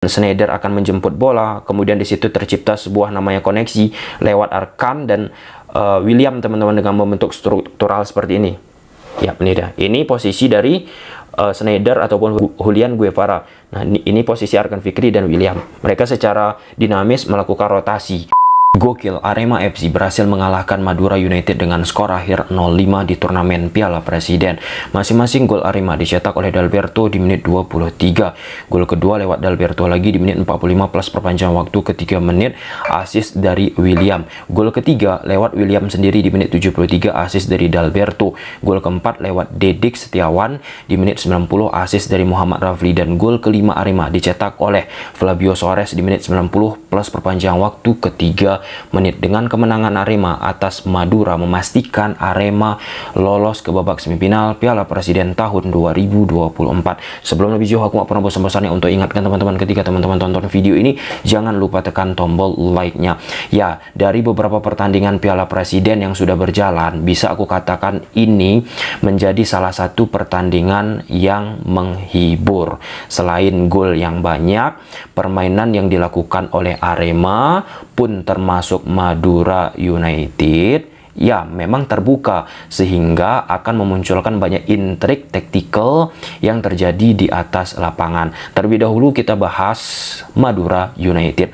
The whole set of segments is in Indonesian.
Schneider akan menjemput bola, kemudian di situ tercipta sebuah namanya koneksi lewat Arkan dan William, teman-teman, dengan membentuk struktural seperti ini. Ya, ini dah. Ini posisi dari Schneider ataupun Julian Guevara. Nah, ini posisi Arkan Fikri dan William. Mereka secara dinamis melakukan rotasi. Gokil, Arema FC berhasil mengalahkan Madura United dengan skor akhir 0-5 di turnamen Piala Presiden. Masing-masing gol Arema dicetak oleh Dalberto di menit 23. Gol kedua lewat Dalberto lagi di menit 45 plus perpanjangan waktu ke 3 menit, assist dari William. Gol ketiga lewat William sendiri di menit 73, assist dari Dalberto. Gol keempat lewat Dedik Setiawan di menit 90, assist dari Muhammad Rafli. Dan gol kelima Arema dicetak oleh Flavio Soares di menit 90 plus perpanjangan waktu ke 3 menit. Dengan kemenangan Arema atas Madura memastikan Arema lolos ke babak semifinal Piala Presiden tahun 2024. Sebelum lebih jauh, aku gak pernah bosan-bosannya untuk ingatkan teman-teman, ketika teman-teman tonton video ini jangan lupa tekan tombol like-nya. Ya, dari beberapa pertandingan Piala Presiden yang sudah berjalan, bisa aku katakan ini menjadi salah satu pertandingan yang menghibur. Selain gol yang banyak, permainan yang dilakukan oleh Arema pun termasuk Madura United ya memang terbuka, sehingga akan memunculkan banyak intrik taktikal yang terjadi di atas lapangan. Terlebih dahulu kita bahas Madura United.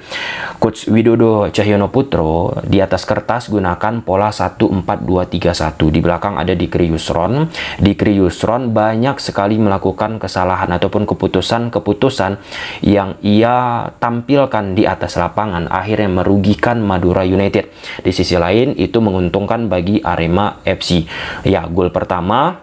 Coach Widodo Cahyono Putro di atas kertas gunakan pola 1-4-2-3-1. Di belakang ada Dikri Yusron. Dikri Yusron banyak sekali melakukan kesalahan ataupun keputusan-keputusan yang ia tampilkan di atas lapangan, akhirnya merugikan Madura United. Di sisi lain itu menguntungkan bagi Arema FC. Ya, gol pertama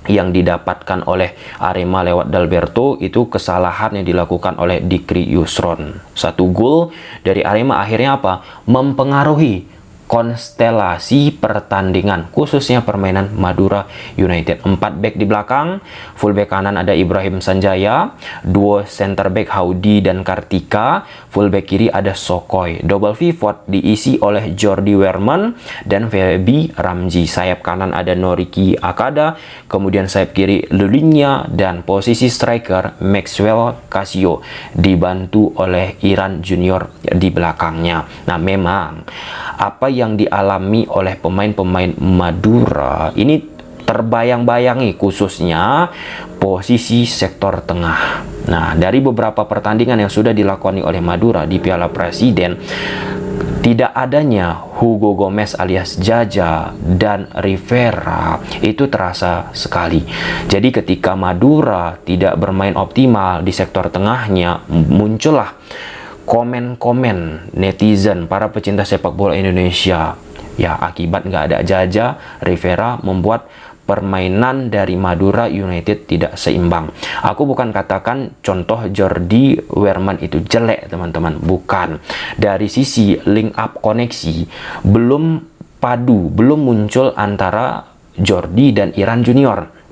yang didapatkan oleh Arema lewat Dalberto itu kesalahan yang dilakukan oleh Dikri Yusron. Satu gol dari Arema akhirnya apa? Mempengaruhi konstelasi pertandingan, khususnya permainan Madura United. 4 back di belakang, full back kanan ada Ibrahim Sanjaya, duo center back Haudi dan Kartika, full back kiri ada Sokoy. Double pivot diisi oleh Jordi Werman dan Febi Ramji. Sayap kanan ada Noriki Akada, kemudian sayap kiri Lulinya, dan posisi striker Maxwell Casio dibantu oleh Iran Junior di belakangnya. Nah, memang apa yang dialami oleh pemain-pemain Madura ini terbayang-bayangi, khususnya posisi sektor tengah. Nah, dari beberapa pertandingan yang sudah dilakoni oleh Madura di Piala Presiden, tidak adanya Hugo Gomez alias Jaja dan Rivera itu terasa sekali. Jadi ketika Madura tidak bermain optimal di sektor tengahnya, muncullah komen-komen netizen, para pecinta sepak bola Indonesia. Ya, akibat nggak ada Jaja, Rivera membuat permainan dari Madura United tidak seimbang. Aku bukan katakan contoh Jordi Werman itu jelek, teman-teman. Bukan. Dari sisi link up koneksi, belum padu, belum muncul antara Jordi dan Iran Junior.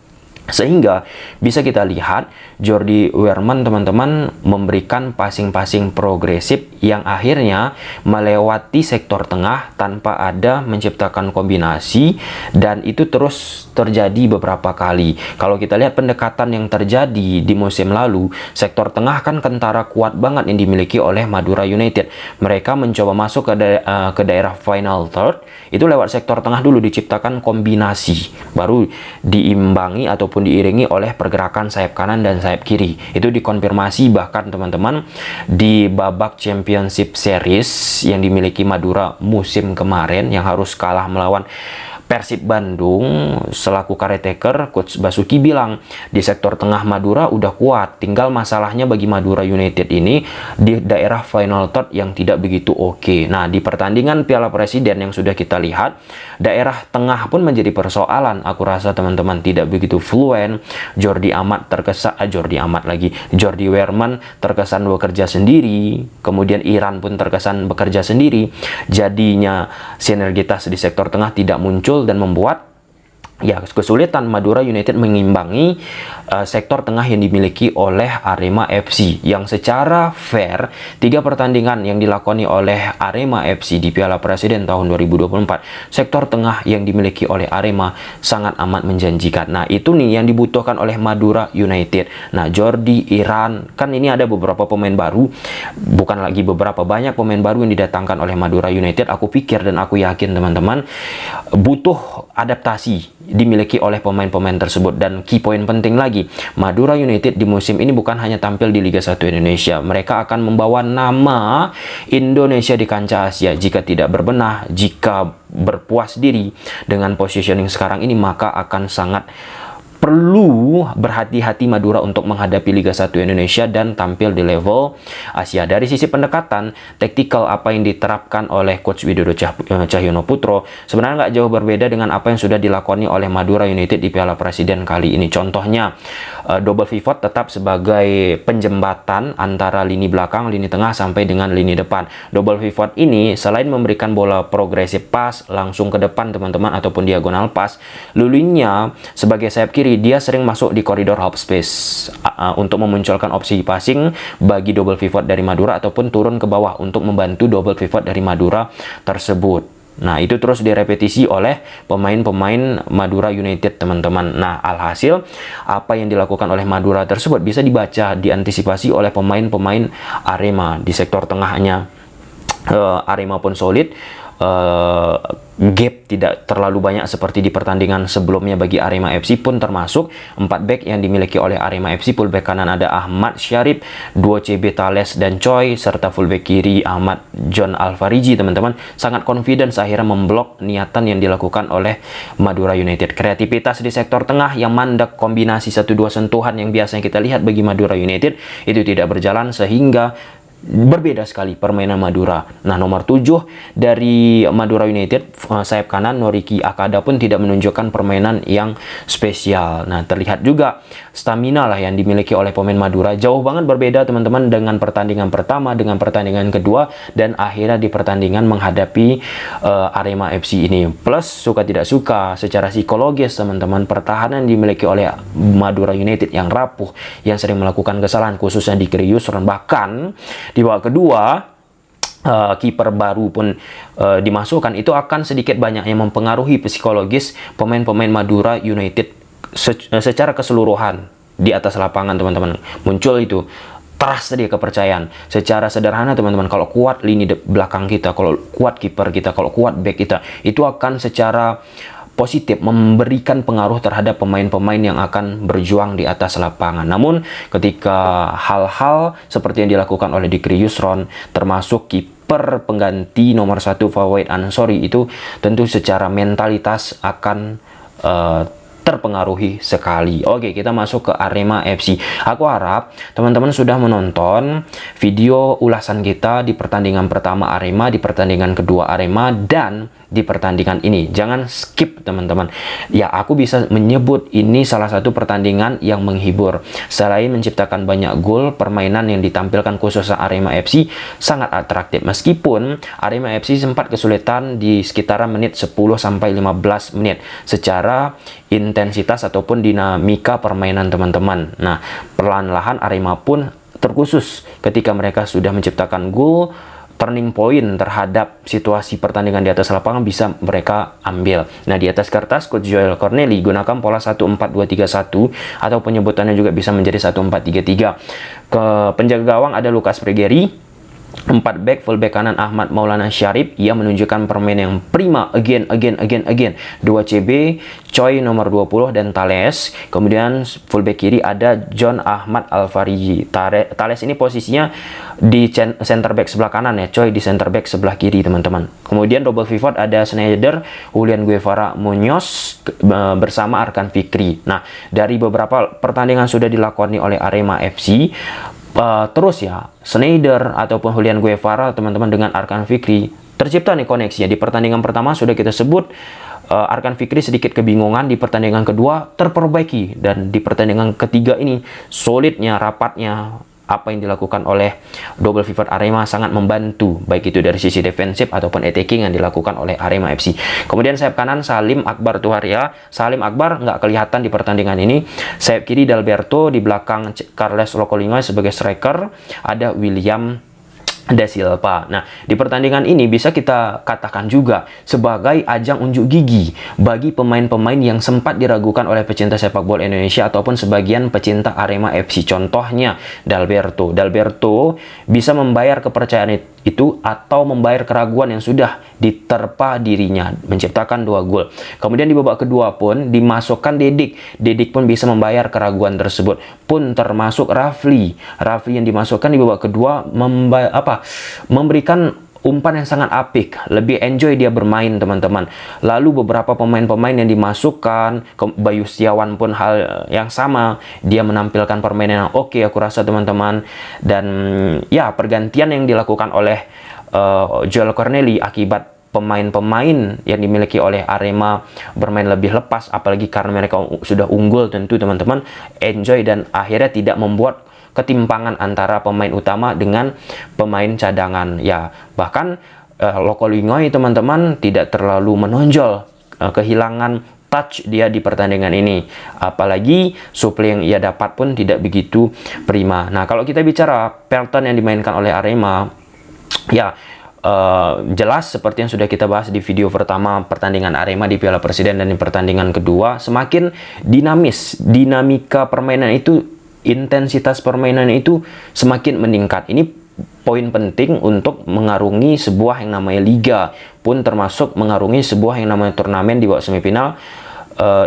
Sehingga bisa kita lihat Jordi Werman, teman-teman, memberikan passing-passing progresif yang akhirnya melewati sektor tengah tanpa ada menciptakan kombinasi, dan itu terus terjadi beberapa kali. Kalau kita lihat pendekatan yang terjadi di musim lalu, sektor tengah kan kentara kuat banget yang dimiliki oleh Madura United. Mereka mencoba masuk ke daerah final third, itu lewat sektor tengah dulu diciptakan kombinasi, baru diimbangi ataupun diiringi oleh pergerakan sayap kanan dan sayap kiri. Itu dikonfirmasi bahkan, teman-teman, di babak Championship Series yang dimiliki Madura musim kemarin yang harus kalah melawan Persib Bandung. Selaku caretaker, Coach Basuki bilang di sektor tengah Madura udah kuat, tinggal masalahnya bagi Madura United ini di daerah final third yang tidak begitu oke. Nah, di pertandingan Piala Presiden yang sudah kita lihat, daerah tengah pun menjadi persoalan. Aku rasa teman-teman tidak begitu fluent. Jordi Werman terkesan bekerja sendiri, kemudian Iran pun terkesan bekerja sendiri. Jadinya sinergitas di sektor tengah tidak muncul dan membuat ya, kesulitan Madura United mengimbangi sektor tengah yang dimiliki oleh Arema FC, yang secara fair 3 pertandingan yang dilakoni oleh Arema FC di Piala Presiden tahun 2024, sektor tengah yang dimiliki oleh Arema sangat amat menjanjikan. Nah, itu nih yang dibutuhkan oleh Madura United. Nah, Jordi, Iran, kan ini ada beberapa pemain baru, bukan lagi beberapa, banyak pemain baru yang didatangkan oleh Madura United. Aku pikir dan aku yakin teman-teman butuh adaptasi dimiliki oleh pemain-pemain tersebut. Dan key point penting lagi, Madura United di musim ini bukan hanya tampil di Liga 1 Indonesia, mereka akan membawa nama Indonesia di kancah Asia. Jika tidak berbenah, jika berpuas diri dengan positioning sekarang ini, maka akan sangat perlu berhati-hati Madura untuk menghadapi Liga 1 Indonesia dan tampil di level Asia. Dari sisi pendekatan, taktikal apa yang diterapkan oleh Coach Widodo Cahyono Putro sebenarnya nggak jauh berbeda dengan apa yang sudah dilakoni oleh Madura United di Piala Presiden kali ini. Contohnya, double pivot tetap sebagai penjembatan antara lini belakang, lini tengah, sampai dengan lini depan. Double pivot ini selain memberikan bola progresif pas langsung ke depan teman-teman, ataupun diagonal pas, Lulinnya sebagai sayap kiri, dia sering masuk di koridor half space untuk memunculkan opsi passing bagi double pivot dari Madura, ataupun turun ke bawah untuk membantu double pivot dari Madura tersebut. Nah, itu terus direpetisi oleh pemain-pemain Madura United, teman-teman. Nah, alhasil apa yang dilakukan oleh Madura tersebut bisa dibaca, diantisipasi oleh pemain-pemain Arema. Di sektor tengahnya Arema pun solid, gap tidak terlalu banyak seperti di pertandingan sebelumnya bagi Arema FC pun termasuk 4 back yang dimiliki oleh Arema FC. Fullback kanan ada Ahmad Syarif, duo CB Thales dan Choi, serta fullback kiri Ahmad John Alfariji, teman-teman. Sangat confidence akhirnya memblok niatan yang dilakukan oleh Madura United. Kreativitas di sektor tengah yang mandek, kombinasi 1-2 sentuhan yang biasanya kita lihat bagi Madura United itu tidak berjalan, sehingga berbeda sekali permainan Madura. Nah, nomor 7 dari Madura United, sayap kanan Noriki Akada pun tidak menunjukkan permainan yang spesial. Nah, terlihat juga stamina lah yang dimiliki oleh pemain Madura jauh banget berbeda teman-teman dengan pertandingan pertama, dengan pertandingan kedua, dan akhirnya di pertandingan menghadapi Arema FC ini. Plus, suka tidak suka secara psikologis teman-teman, pertahanan dimiliki oleh Madura United yang rapuh, yang sering melakukan kesalahan khususnya di Krius, bahkan di babak kedua kiper baru pun dimasukkan. Itu akan sedikit banyak yang mempengaruhi psikologis pemain-pemain Madura United secara keseluruhan di atas lapangan, teman-teman. Muncul itu trust tadi, kepercayaan. Secara sederhana teman-teman, kalau kuat lini belakang kita, kalau kuat kiper kita, kalau kuat back kita, itu akan secara positif memberikan pengaruh terhadap pemain-pemain yang akan berjuang di atas lapangan. Namun ketika hal-hal seperti yang dilakukan oleh Dikri Yusron, termasuk kiper pengganti nomor 1 Fawait Ansori, itu tentu secara mentalitas akan terpengaruhi sekali. Oke, kita masuk ke Arema FC. Aku harap teman-teman sudah menonton video ulasan kita di pertandingan pertama Arema, di pertandingan kedua Arema, dan di pertandingan ini. Jangan skip teman-teman. Ya, aku bisa menyebut ini salah satu pertandingan yang menghibur. Selain menciptakan banyak gol, permainan yang ditampilkan khususnya Arema FC sangat atraktif. Meskipun Arema FC sempat kesulitan di sekitaran menit 10-15 menit secara intensitas ataupun dinamika permainan teman-teman. Nah, perlahan-lahan Arema pun terkhusus ketika mereka sudah menciptakan gol. Turning point terhadap situasi pertandingan di atas lapangan bisa mereka ambil. Nah, di atas kertas Coach Joel Corneli gunakan pola 1-4-2-3-1 atau penyebutannya juga bisa menjadi 1-4-3-3. Ke penjaga gawang ada Lukas Pregeri, 4 back, fullback kanan Ahmad Maulana Syarif, ia menunjukkan permainan yang prima, again. 2 CB, Choi nomor 20 dan Thales. Kemudian fullback kiri ada John Ahmad Alfariji. Thales ini posisinya di center back sebelah kanan ya, Choi di center back sebelah kiri teman-teman. Kemudian double pivot ada Schneider, Julian Guevara Munoz bersama Arkan Fikri. Nah, dari beberapa pertandingan sudah dilakoni oleh Arema FC, terus ya Schneider ataupun Julian Guevara teman-teman dengan Arkan Fikri tercipta nih koneksinya. Di pertandingan pertama sudah kita sebut Arkan Fikri sedikit kebingungan, di pertandingan kedua terperbaiki, dan di pertandingan ketiga ini solidnya, rapatnya apa yang dilakukan oleh double pivot Arema sangat membantu, baik itu dari sisi defensif ataupun attacking yang dilakukan oleh Arema FC. Kemudian sayap kanan Salim Akbar Tuharia. Salim Akbar nggak kelihatan di pertandingan ini. Sayap kiri Dalberto, di belakang Carles Locolingoy sebagai striker, ada William Da Silva. Nah, di pertandingan ini bisa kita katakan juga sebagai ajang unjuk gigi bagi pemain-pemain yang sempat diragukan oleh pecinta sepak bola Indonesia ataupun sebagian pecinta Arema FC. Contohnya Dalberto. Dalberto bisa membayar kepercayaan itu atau membayar keraguan yang sudah diterpa dirinya, menciptakan 2 gol. Kemudian di babak kedua pun dimasukkan Dedik. Dedik pun bisa membayar keraguan tersebut. Pun termasuk Rafli. Rafli yang dimasukkan di babak kedua memberikan umpan yang sangat apik, lebih enjoy dia bermain, teman-teman. Lalu beberapa pemain-pemain yang dimasukkan, Bayu Setiawan pun hal yang sama, dia menampilkan permainan yang oke, aku rasa, teman-teman. Dan ya, pergantian yang dilakukan oleh Joel Corneli akibat pemain-pemain yang dimiliki oleh Arema bermain lebih lepas, apalagi karena mereka sudah unggul, tentu teman-teman enjoy dan akhirnya tidak membuat ketimpangan antara pemain utama dengan pemain cadangan. Ya, bahkan Locolingoy, teman-teman, tidak terlalu menonjol, kehilangan touch dia di pertandingan ini. Apalagi suplai yang ia dapat pun tidak begitu prima. Nah, kalau kita bicara pattern yang dimainkan oleh Arema, ya jelas seperti yang sudah kita bahas di video pertama pertandingan Arema di Piala Presiden dan di pertandingan kedua, semakin dinamis, dinamika permainan itu, intensitas permainan itu semakin meningkat. Ini poin penting untuk mengarungi sebuah yang namanya liga, pun termasuk mengarungi sebuah yang namanya turnamen di babak semifinal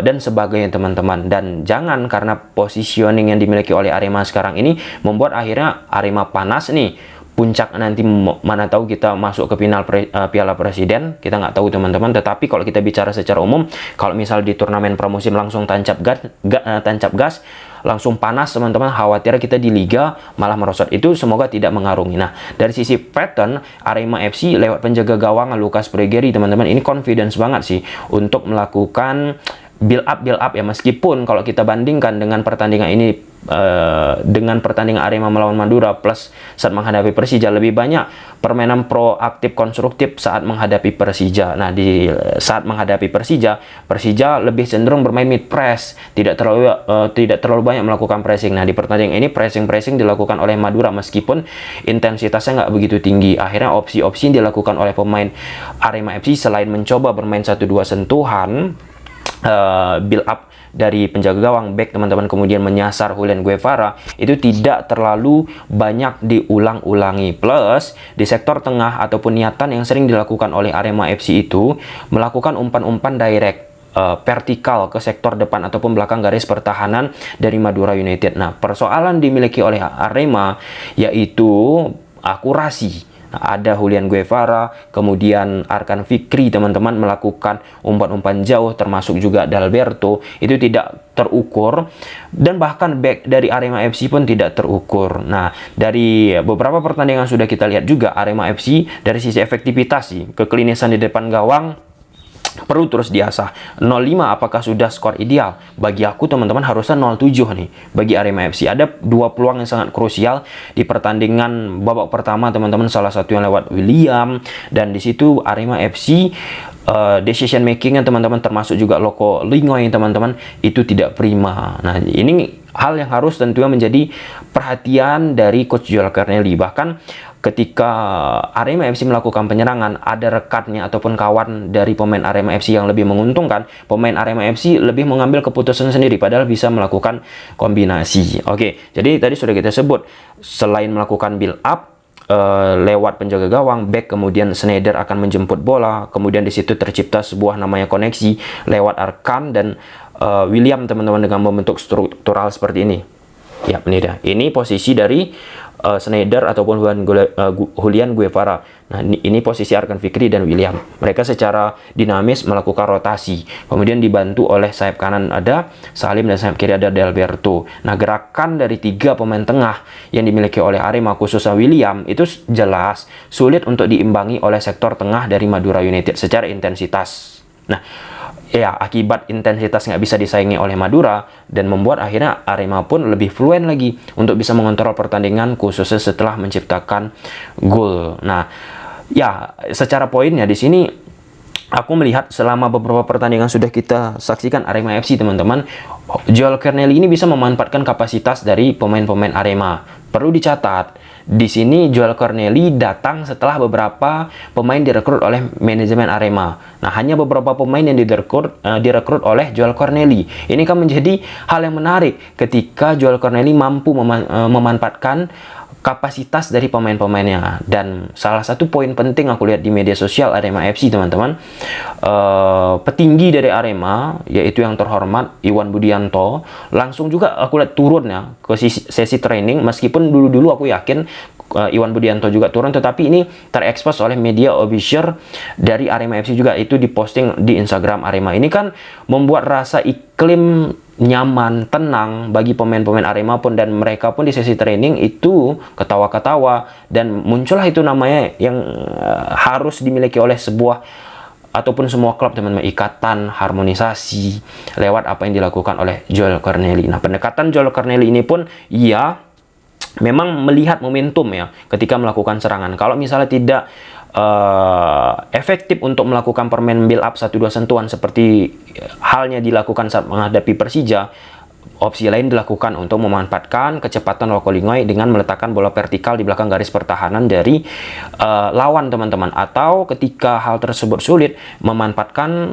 dan sebagainya, teman-teman. Dan jangan karena positioning yang dimiliki oleh Arema sekarang ini membuat akhirnya Arema panas nih. Puncak nanti mana tahu kita masuk ke final Piala Presiden, kita nggak tahu, teman-teman. Tetapi kalau kita bicara secara umum, kalau misal di turnamen pramusim langsung tancap gas, langsung panas, teman-teman, khawatir kita di liga malah merosot. Itu semoga tidak mengarungi. Nah, dari sisi pattern, Arema FC lewat penjaga gawang Lucas Bregeri, teman-teman, ini confidence banget sih untuk melakukan build up ya. Meskipun kalau kita bandingkan dengan pertandingan ini dengan pertandingan Arema melawan Madura plus saat menghadapi Persija, lebih banyak permainan proaktif konstruktif saat menghadapi Persija. Nah, di saat menghadapi Persija lebih cenderung bermain mid press, tidak terlalu banyak melakukan pressing. Nah, di pertandingan ini pressing dilakukan oleh Madura meskipun intensitasnya nggak begitu tinggi. Akhirnya opsi-opsi yang dilakukan oleh pemain Arema FC selain mencoba bermain 1-2 sentuhan, build up dari penjaga gawang back, teman-teman, kemudian menyasar Julian Guevara, itu tidak terlalu banyak diulang-ulangi. Plus di sektor tengah ataupun niatan yang sering dilakukan oleh Arema FC itu melakukan umpan-umpan direct vertikal ke sektor depan ataupun belakang garis pertahanan dari Madura United. Nah, persoalan dimiliki oleh Arema yaitu akurasi. Nah, ada Julian Guevara, kemudian Arkan Fikri, teman-teman, melakukan umpan-umpan jauh, termasuk juga Dalberto, itu tidak terukur, dan bahkan back dari Arema FC pun tidak terukur. Nah, dari beberapa pertandingan sudah kita lihat juga Arema FC dari sisi efektivitas sih, keklinisan di depan gawang perlu terus diasah. 0-5 apakah sudah skor ideal? Bagi aku, teman-teman, harusnya 0-7 nih bagi Arema FC. Ada 2 peluang yang sangat krusial di pertandingan babak pertama, teman-teman, salah satu yang lewat William, dan di situ Arema FC decision makingnya, teman-teman, termasuk juga Locolingoy, teman-teman, itu tidak prima. Nah, ini hal yang harus tentunya menjadi perhatian dari Coach Joel Corneli. Bahkan ketika Arema FC melakukan penyerangan, ada rekatnya ataupun kawan dari pemain Arema FC yang lebih menguntungkan, pemain Arema FC lebih mengambil keputusan sendiri, padahal bisa melakukan kombinasi. Oke, jadi tadi sudah kita sebut, selain melakukan build up lewat penjaga gawang, back, kemudian Schneider akan menjemput bola, kemudian di situ tercipta sebuah namanya koneksi lewat Arkan dan William, teman-teman, dengan membentuk struktural seperti ini. Ya, ini dah. Ini posisi dari Schneider ataupun Julian Guevara. Nah, ini posisi Arkan Fikri dan William. Mereka secara dinamis melakukan rotasi. Kemudian dibantu oleh sayap kanan ada Salim dan sayap kiri ada Dalberto. Nah, gerakan dari 3 pemain tengah yang dimiliki oleh Arema, khususnya William, itu jelas sulit untuk diimbangi oleh sektor tengah dari Madura United secara intensitas. Nah, ya akibat intensitas nggak bisa disaingi oleh Madura dan membuat akhirnya Arema pun lebih fluen lagi untuk bisa mengontrol pertandingan khususnya setelah menciptakan gol. Nah, ya secara poinnya di sini aku melihat selama beberapa pertandingan sudah kita saksikan Arema FC teman-teman, Joel Corneli ini bisa memanfaatkan kapasitas dari pemain-pemain Arema. Perlu dicatat, di sini Joel Corneli datang setelah beberapa pemain direkrut oleh manajemen Arema. Nah, hanya beberapa pemain yang direkrut oleh Joel Corneli. Ini kan menjadi hal yang menarik ketika Joel Corneli mampu memanfaatkan kapasitas dari pemain-pemainnya. Dan salah satu poin penting aku lihat di media sosial Arema FC teman-teman, petinggi dari Arema yaitu yang terhormat Iwan Budianto langsung juga aku lihat turun ya ke sesi training, meskipun dulu-dulu aku yakin Iwan Budianto juga turun, tetapi ini terekspos oleh media official dari Arema FC juga, itu diposting di Instagram Arema. Ini kan membuat rasa iklim nyaman, tenang bagi pemain-pemain Arema pun, dan mereka pun di sesi training itu ketawa-ketawa, dan muncullah itu namanya yang harus dimiliki oleh sebuah ataupun semua klub teman-teman, ikatan harmonisasi lewat apa yang dilakukan oleh Joel Corneli. Nah, pendekatan Joel Corneli ini pun memang melihat momentum ya ketika melakukan serangan. Kalau misalnya tidak efektif untuk melakukan permainan build up 1-2 sentuhan seperti halnya dilakukan saat menghadapi Persija, opsi lain dilakukan untuk memanfaatkan kecepatan Rokolingoy dengan meletakkan bola vertikal di belakang garis pertahanan dari lawan teman-teman, atau ketika hal tersebut sulit memanfaatkan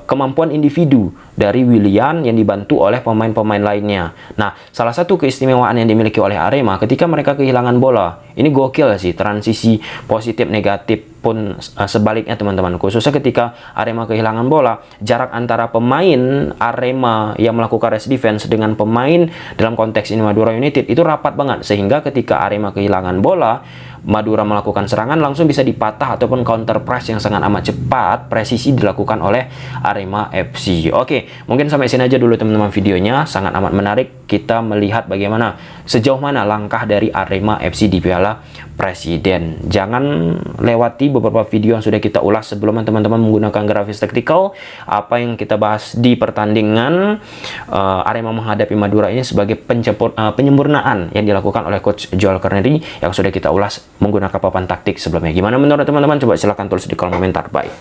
kemampuan individu dari Willian yang dibantu oleh pemain-pemain lainnya. Nah, salah satu keistimewaan yang dimiliki oleh Arema ketika mereka kehilangan bola, ini gokil sih, transisi positif negatif pun sebaliknya teman-teman, khususnya ketika Arema kehilangan bola, jarak antara pemain Arema yang melakukan rest defense dengan pemain dalam konteks ini Madura United itu rapat banget, sehingga ketika Arema kehilangan bola, Madura melakukan serangan langsung bisa dipatah ataupun counter press yang sangat amat cepat, presisi dilakukan oleh Arema FC. Oke, mungkin sampai sini aja dulu teman-teman videonya, sangat amat menarik kita melihat bagaimana sejauh mana langkah dari Arema FC di Piala Presiden. Jangan lewati beberapa video yang sudah kita ulas sebelumnya teman-teman menggunakan grafis taktikal, apa yang kita bahas di pertandingan Arema menghadapi Madura ini sebagai penyempurnaan yang dilakukan oleh Coach Joel Corneli yang sudah kita ulas menggunakan papan taktik sebelumnya. Gimana menurut teman-teman? Coba silahkan tulis di kolom komentar. Bye.